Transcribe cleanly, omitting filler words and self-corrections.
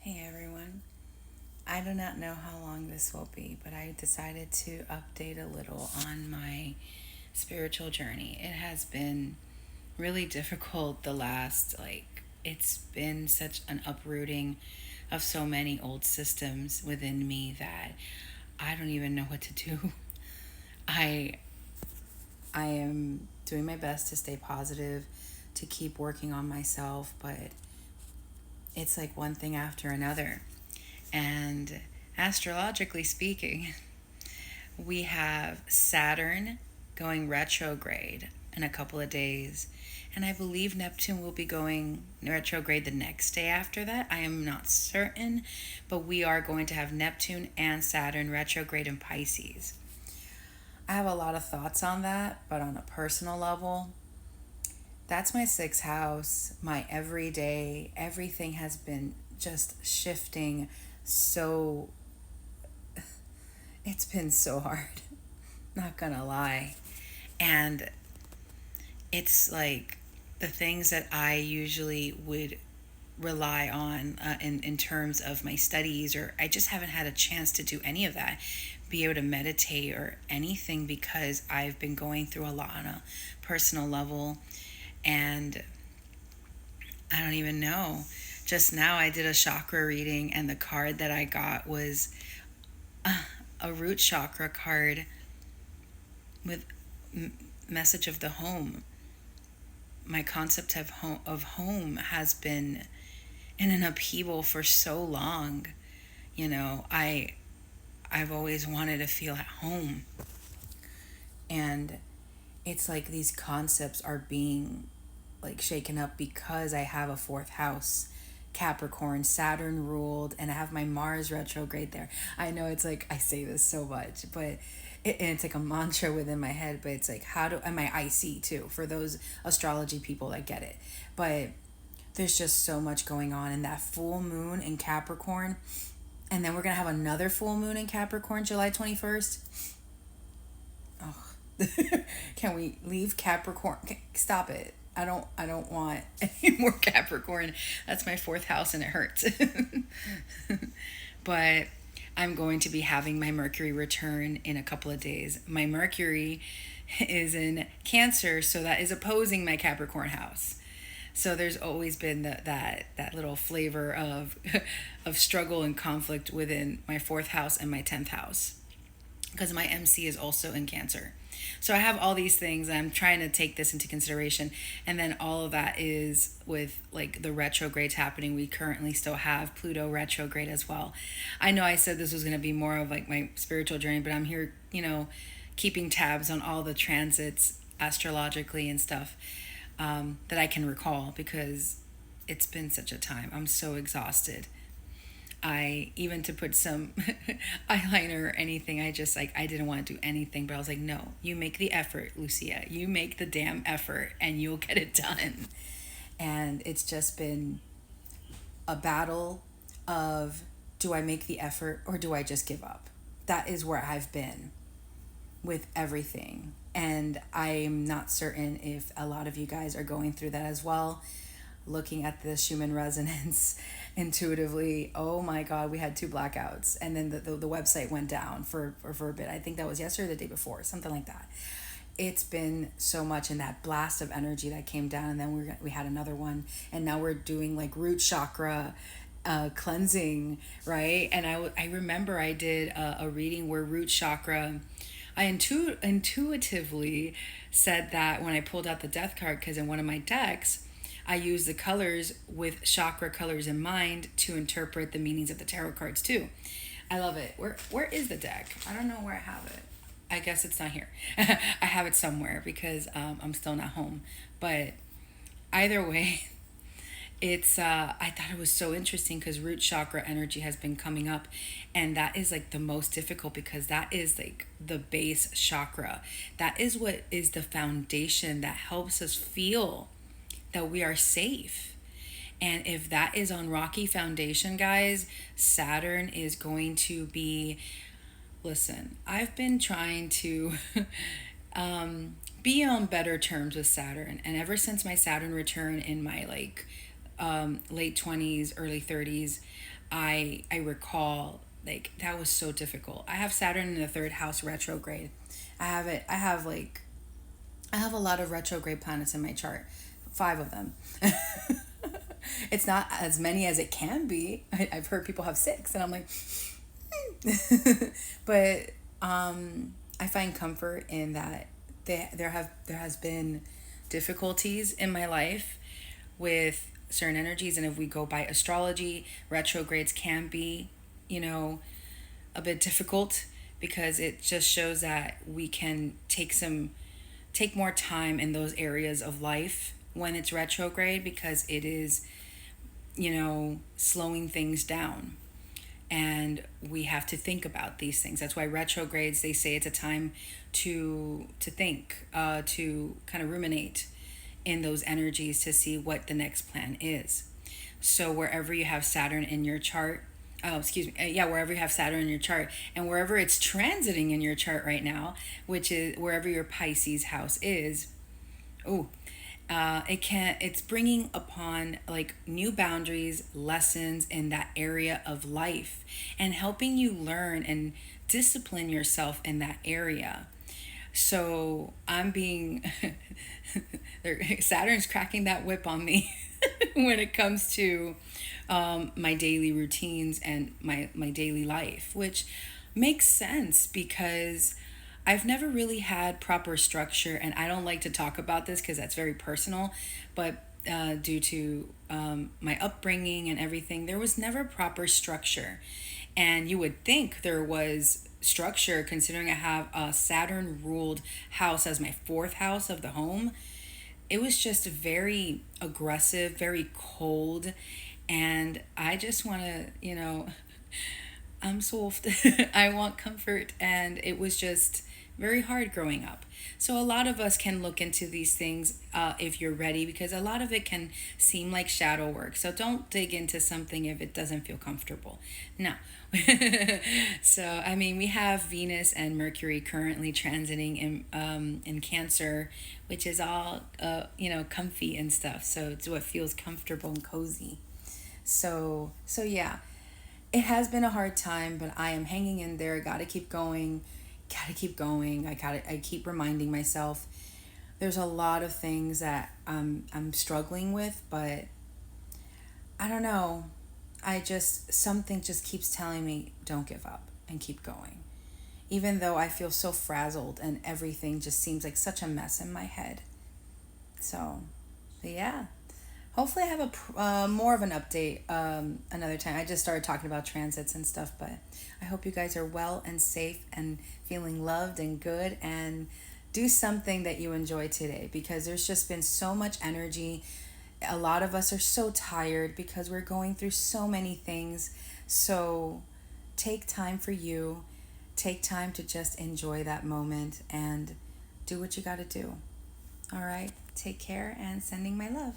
Hey everyone. I do not know how long this will be, but I decided to update a little on my spiritual journey. It has been really difficult it's been such an uprooting of so many old systems within me that I don't even know what to do. I I am doing my best to stay positive, to keep working on myself, but it's like one thing after another. And astrologically speaking, we have Saturn going retrograde in a couple of days. And I believe Neptune will be going retrograde the next day after that. I am not certain, but we are going to have Neptune and Saturn retrograde in Pisces. I have a lot of thoughts on that, but on a personal level, that's my sixth house. My everyday, everything has been just shifting so it's been so hard, not gonna lie. And it's like the things that I usually would rely on in terms of my studies, or I just haven't had a chance to do any of that, be able to meditate or anything because I've been going through a lot on a personal level. And I don't even know. Just now I did a chakra reading, and the card that I got was a root chakra card with message of the home. My concept of home has been in an upheaval for so long. I've always wanted to feel at home, and it's like these concepts are being like shaken up because I have a fourth house, Capricorn, Saturn ruled, and I have my Mars retrograde there. I know it's like I say this so much, but and it's like a mantra within my head, but it's like, how do, and my IC too, for those astrology people that get it. But there's just so much going on in that full moon in Capricorn. And then we're going to have another full moon in Capricorn, July 21st. Oh, can we leave Capricorn? Stop it. I don't want any more Capricorn. That's my fourth house and it hurts. But I'm going to be having my Mercury return in a couple of days. My Mercury is in Cancer, so that is opposing my Capricorn house. So there's always been that little flavor of of struggle and conflict within my fourth house and my 10th house, because my MC is also in Cancer. So I have all these things. I'm trying to take this into consideration. And then all of that is with like the retrogrades happening. We currently still have Pluto retrograde as well. I know I said this was going to be more of like my spiritual journey, but I'm here, keeping tabs on all the transits astrologically and stuff, that I can recall, because it's been such a time. I'm so exhausted. I even to put some eyeliner or anything, I didn't want to do anything, but I was like, no, you make the effort, Lucia. You make the damn effort and you'll get it done. And it's just been a battle of, do I make the effort or do I just give up? That is where I've been with everything. And I'm not certain if a lot of you guys are going through that as well. Looking at this human resonance intuitively, oh my God, we had two blackouts. And then the website went down for a bit. I think that was yesterday or the day before, something like that. It's been so much in that blast of energy that came down. And then we had another one. And now we're doing like root chakra cleansing, right? And I remember I did a reading where root chakra, I intuitively said that when I pulled out the death card, because in one of my decks, I use the colors with chakra colors in mind to interpret the meanings of the tarot cards too. I love it. Where is the deck? I don't know where I have it. I guess it's not here. I have it somewhere because I'm still not home. But either way, it's I thought it was so interesting because root chakra energy has been coming up, and that is like the most difficult because that is like the base chakra. That is what is the foundation that helps us feel that we are safe. And if that is on rocky foundation, guys, Saturn is going to be, listen, I've been trying to be on better terms with Saturn, and ever since my Saturn return in my like late 20s, early 30s, I recall like that was so difficult. I have Saturn in the third house retrograde. I have a lot of retrograde planets in my chart. 5 of them. It's not as many as it can be. I've heard people have 6 and I'm like but I find comfort in that there has been difficulties in my life with certain energies, and if we go by astrology, retrogrades can be, you know, a bit difficult because it just shows that we can take more time in those areas of life when it's retrograde because it is, slowing things down, and we have to think about these things. That's why retrogrades, they say it's a time to think, to kind of ruminate in those energies to see what the next plan is. So wherever you have Saturn in your chart, wherever you have Saturn in your chart, and wherever it's transiting in your chart right now, which is wherever your Pisces house is, it's bringing upon like new boundaries, lessons in that area of life, and helping you learn and discipline yourself in that area. So I'm being Saturn's cracking that whip on me when it comes to my daily routines and my daily life, which makes sense because I've never really had proper structure, and I don't like to talk about this because that's very personal, but due to my upbringing and everything, there was never proper structure. And you would think there was structure considering I have a Saturn ruled house as my 4th house of the home. It was just very aggressive, very cold, and I just want to, I'm soft. I want comfort, and it was just very hard growing up. So a lot of us can look into these things if you're ready, because a lot of it can seem like shadow work. So don't dig into something if it doesn't feel comfortable. No. So I mean, we have Venus and Mercury currently transiting in Cancer, which is all comfy and stuff. So it's what feels comfortable and cozy. So yeah, it has been a hard time, but I am hanging in there. Gotta keep going. Gotta keep going. I keep reminding myself there's a lot of things that I'm struggling with, but I don't know. Something just keeps telling me don't give up and keep going. Even though I feel so frazzled and everything just seems like such a mess in my head. So yeah. Hopefully I have a more of an update another time. I just started talking about transits and stuff, but I hope you guys are well and safe and feeling loved and good, and do something that you enjoy today, because there's just been so much energy. A lot of us are so tired because we're going through so many things. So take time for you. Take time to just enjoy that moment and do what you got to do. All right. Take care, and sending my love.